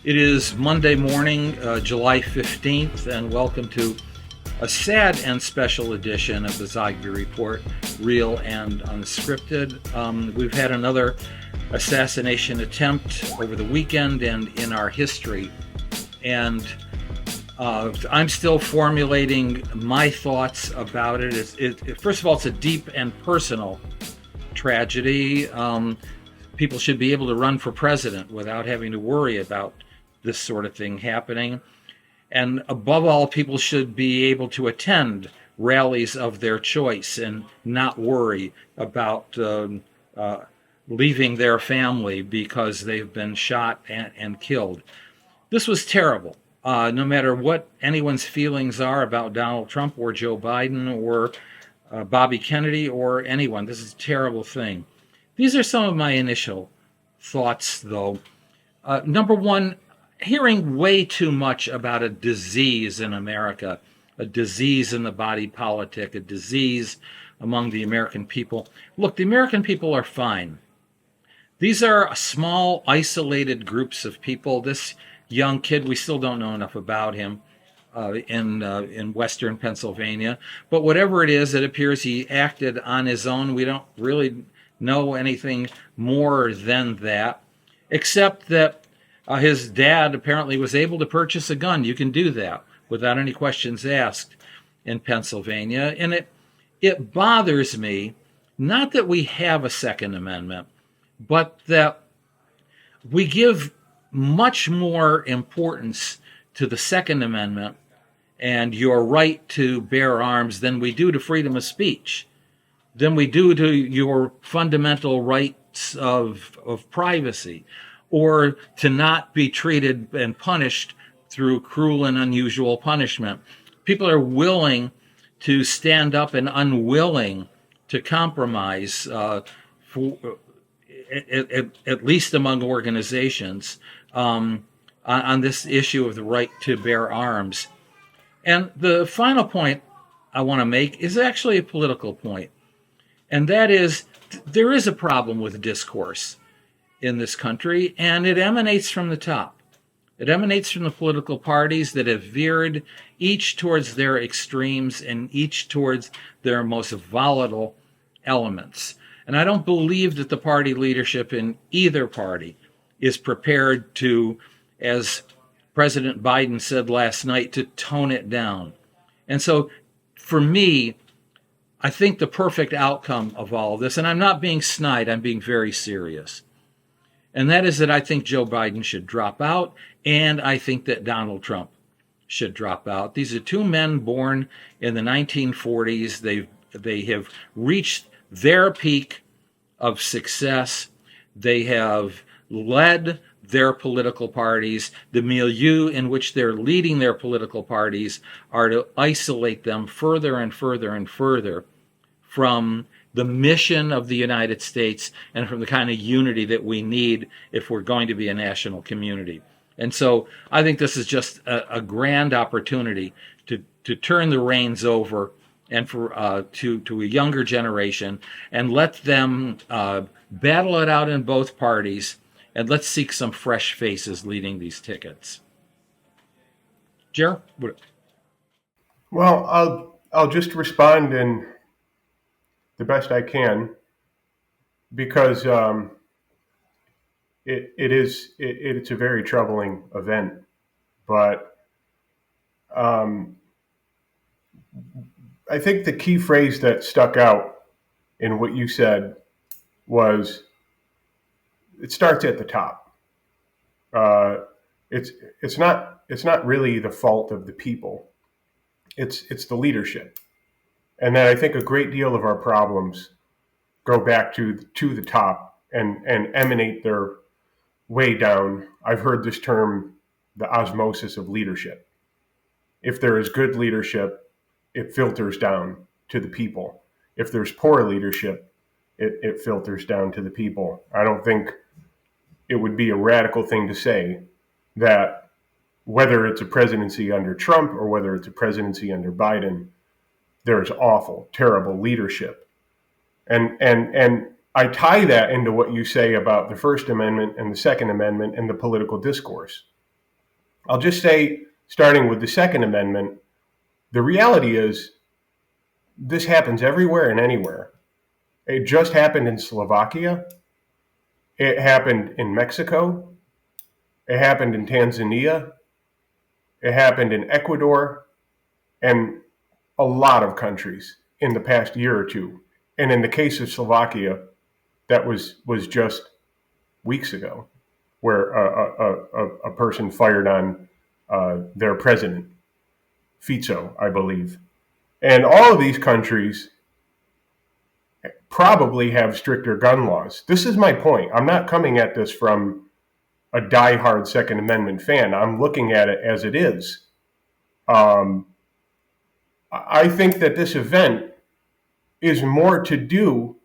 It is Monday morning, July 15th, and welcome to a sad and special edition of the Zogby Report, real and unscripted. We've had another assassination attempt over the weekend and in our history, and I'm still formulating my thoughts about it. First of all, it's a deep and personal tragedy. People should be able to run for president without having to worry about this sort of thing happening. And above all, people should be able to attend rallies of their choice and not worry about leaving their family because they've been shot and killed. This was terrible. No matter what anyone's feelings are about Donald Trump or Joe Biden or Bobby Kennedy or anyone, this is a terrible thing. These are some of my initial thoughts, though. Number one, hearing way too much about a disease in America, a disease in the body politic, a disease among the American people. Look, the American people are fine. These are small, isolated groups of people. This young kid, we still don't know enough about him in Western Pennsylvania. But whatever it is, it appears he acted on his own. We don't really know anything more than that, except that his dad apparently was able to purchase a gun. You can do that without any questions asked in Pennsylvania. And it bothers me, not that we have a Second Amendment, but that we give much more importance to the Second Amendment and your right to bear arms than we do to freedom of speech, than we do to your fundamental rights of privacy, or to not be treated and punished through cruel and unusual punishment. People are willing to stand up and unwilling to compromise, at least among organizations, on this issue of the right to bear arms. And the final point I want to make is actually a political point, and that is there is a problem with discourse in this country, and it emanates from the top. It emanates from the political parties that have veered each towards their extremes and each towards their most volatile elements. And I don't believe that the party leadership in either party is prepared to, as President Biden said last night, to tone it down. And so for me, I think the perfect outcome of all of this, and I'm not being snide, I'm being very serious, and that is that I think Joe Biden should drop out, and I think that Donald Trump should drop out. These are two men born in the 1940s. They have reached their peak of success. They have led their political parties. The milieu in which they're leading their political parties are to isolate them further and further and further from the mission of the United States and from the kind of unity that we need if we're going to be a national community. And so I think this is just a grand opportunity to turn the reins over and to a younger generation and let them battle it out in both parties, and let's seek some fresh faces leading these tickets. Jer? Well, I'll just respond in the best I can, because it's a very troubling event. But I think the key phrase that stuck out in what you said was, it starts at the top. It's not really the fault of the people. It's the leadership. And that I think a great deal of our problems go back to the top and emanate their way down. I've heard this term, the osmosis of leadership. If there is good leadership, it filters down to the people. If there's poor leadership, it filters down to the people. I don't think it would be a radical thing to say that whether it's a presidency under Trump or whether it's a presidency under Biden, there's awful, terrible leadership. And I tie that into what you say about the First Amendment and the Second Amendment and the political discourse. I'll just say, starting with the Second Amendment, the reality is this happens everywhere and anywhere. It just happened in Slovakia. It happened in Mexico. It happened in Tanzania. It happened in Ecuador and a lot of countries in the past year or two. And in the case of Slovakia, that was just weeks ago, where a person fired on their president, Fico, I believe. And all of these countries probably have stricter gun laws. This is my point. I'm not coming at this from a diehard Second Amendment fan. I'm looking at it as it is. I think that this event is more to do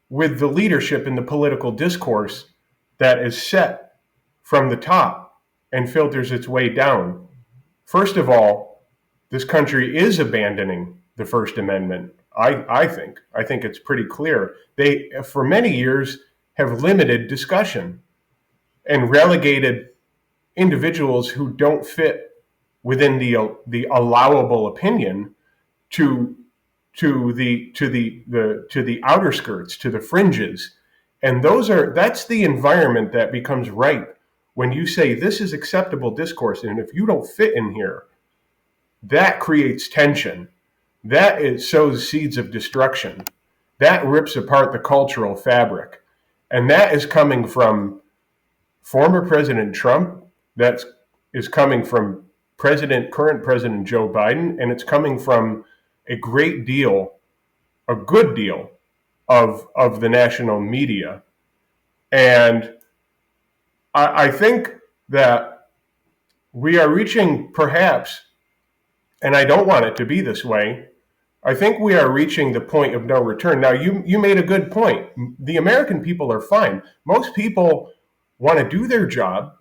with the leadership in the political discourse that is set from the top and filters its way down. First of all, this country is abandoning the First Amendment. I think it's pretty clear. They, for many years, have limited discussion and relegated individuals who don't fit within the allowable opinion to the outer skirts, to the fringes. And that's the environment that becomes ripe when you say this is acceptable discourse, and if you don't fit in here, that creates tension. That sows seeds of destruction. That rips apart the cultural fabric. And that is coming from former President Trump. That is coming from current President Joe Biden. And it's coming from a good deal of the national media. And I think that we are reaching, perhaps, and I don't want it to be this way, I think we are reaching the point of no return. Now, you made a good point. The American people are fine. Most people want to do their job.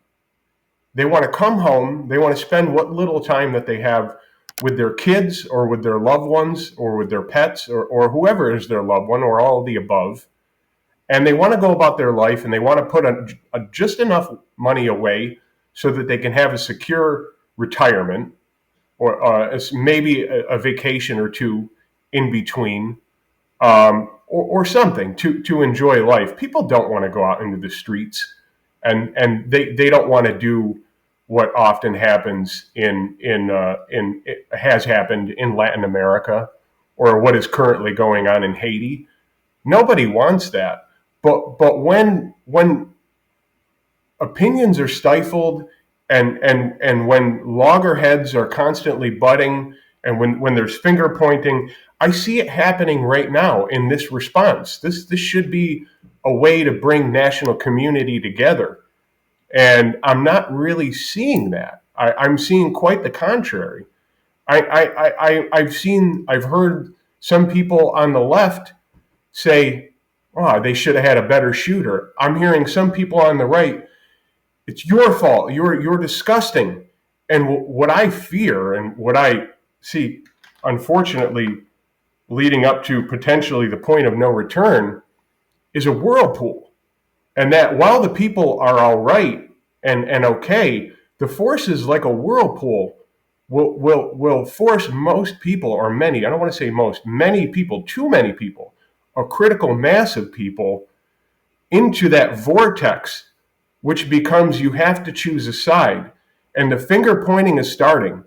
They want to come home. They want to spend what little time that they have with their kids or with their loved ones or with their pets or whoever is their loved one or all of the above. And they want to go about their life, and they want to put just enough money away so that they can have a secure retirement or maybe a vacation or two in between, or something to enjoy life. People don't want to go out into the streets, and they don't want to do what often happens has happened in Latin America, or what is currently going on in Haiti. Nobody wants that. But when opinions are stifled and when loggerheads are constantly butting and when there's finger pointing, I see it happening right now in this response. This should be a way to bring national community together. And I'm not really seeing that. I'm seeing quite the contrary. I've heard some people on the left say, oh, they should have had a better shooter. I'm hearing some people on the right, it's your fault. You're disgusting. And what I fear and what I see, unfortunately, leading up to potentially the point of no return, is a whirlpool. And that while the people are all right and okay, the forces like a whirlpool will force most people, or many, I don't want to say most, many people, too many people, a critical mass of people, into that vortex, which becomes you have to choose a side. And the finger pointing is starting.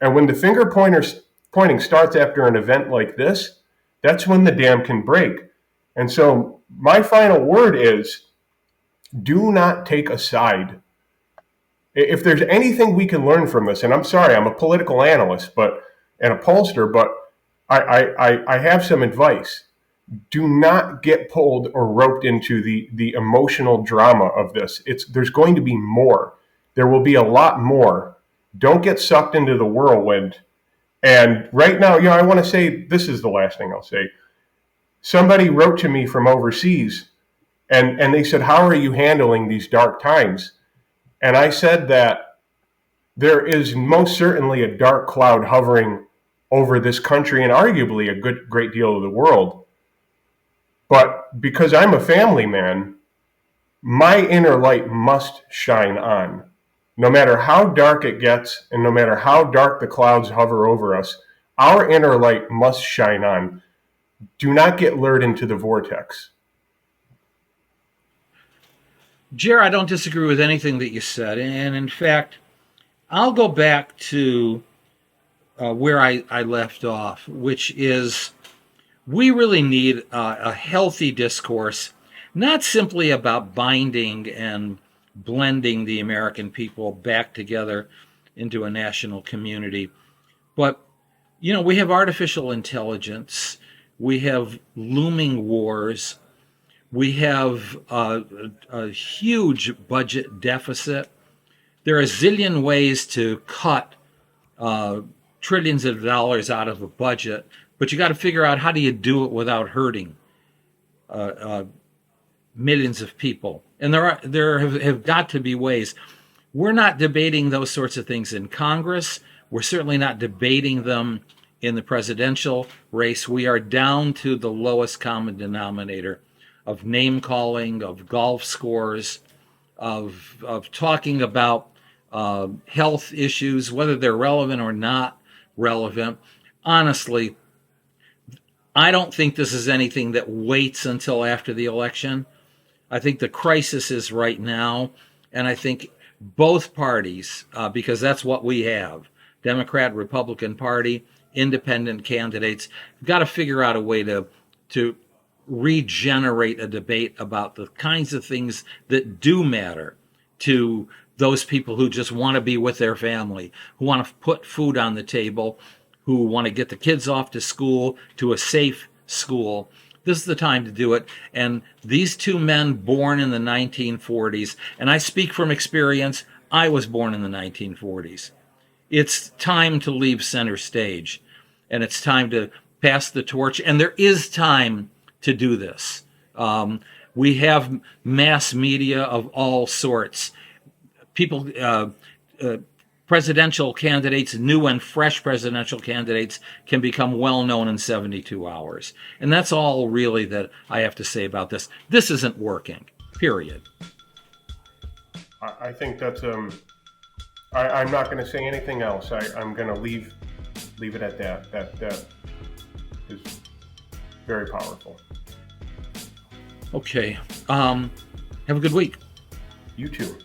And when the finger pointing starts after an event like this, that's when the dam can break. And so my final word is, do not take a side. If there's anything we can learn from this, and I'm sorry, I'm a political analyst and a pollster, but I have some advice. Do not get pulled or roped into the emotional drama of this. There's going to be more. There will be a lot more. Don't get sucked into the whirlwind. And right now, I want to say, this is the last thing I'll say. Somebody wrote to me from overseas, and they said, how are you handling these dark times? And I said that there is most certainly a dark cloud hovering over this country and arguably a great deal of the world. But because I'm a family man, my inner light must shine on. no matter how dark it gets and no matter how dark the clouds hover over us, our inner light must shine on. Do not get lured into the vortex. Jer, I don't disagree with anything that you said. And in fact, I'll go back to where I left off, which is we really need a healthy discourse, not simply about binding and blending the American people back together into a national community, but we have artificial intelligence, we have looming wars, we have a huge budget deficit. There are a zillion ways to cut trillions of dollars out of a budget, but you got to figure out how do you do it without hurting millions of people. And there have got to be ways. We're not debating those sorts of things in Congress. We're certainly not debating them in the presidential race. We are down to the lowest common denominator of name calling, of golf scores, of talking about health issues, whether they're relevant or not relevant. Honestly, I don't think this is anything that waits until after the election. I think the crisis is right now, and I think both parties, because that's what we have, Democrat, Republican Party, independent candidates, have got to figure out a way to regenerate a debate about the kinds of things that do matter to those people who just want to be with their family, who want to put food on the table, who want to get the kids off to school, to a safe school. This is the time to do it. And these two men born in the 1940s, and I speak from experience, I was born in the 1940s. It's time to leave center stage, and it's time to pass the torch, and there is time to do this. We have mass media of all sorts. People, presidential candidates, new and fresh presidential candidates, can become well known in 72 hours. And that's all really that I have to say about this. This isn't working, period. I think that's, I'm not going to say anything else. I'm going to leave it at that. That is very powerful. Okay. Have a good week. You too.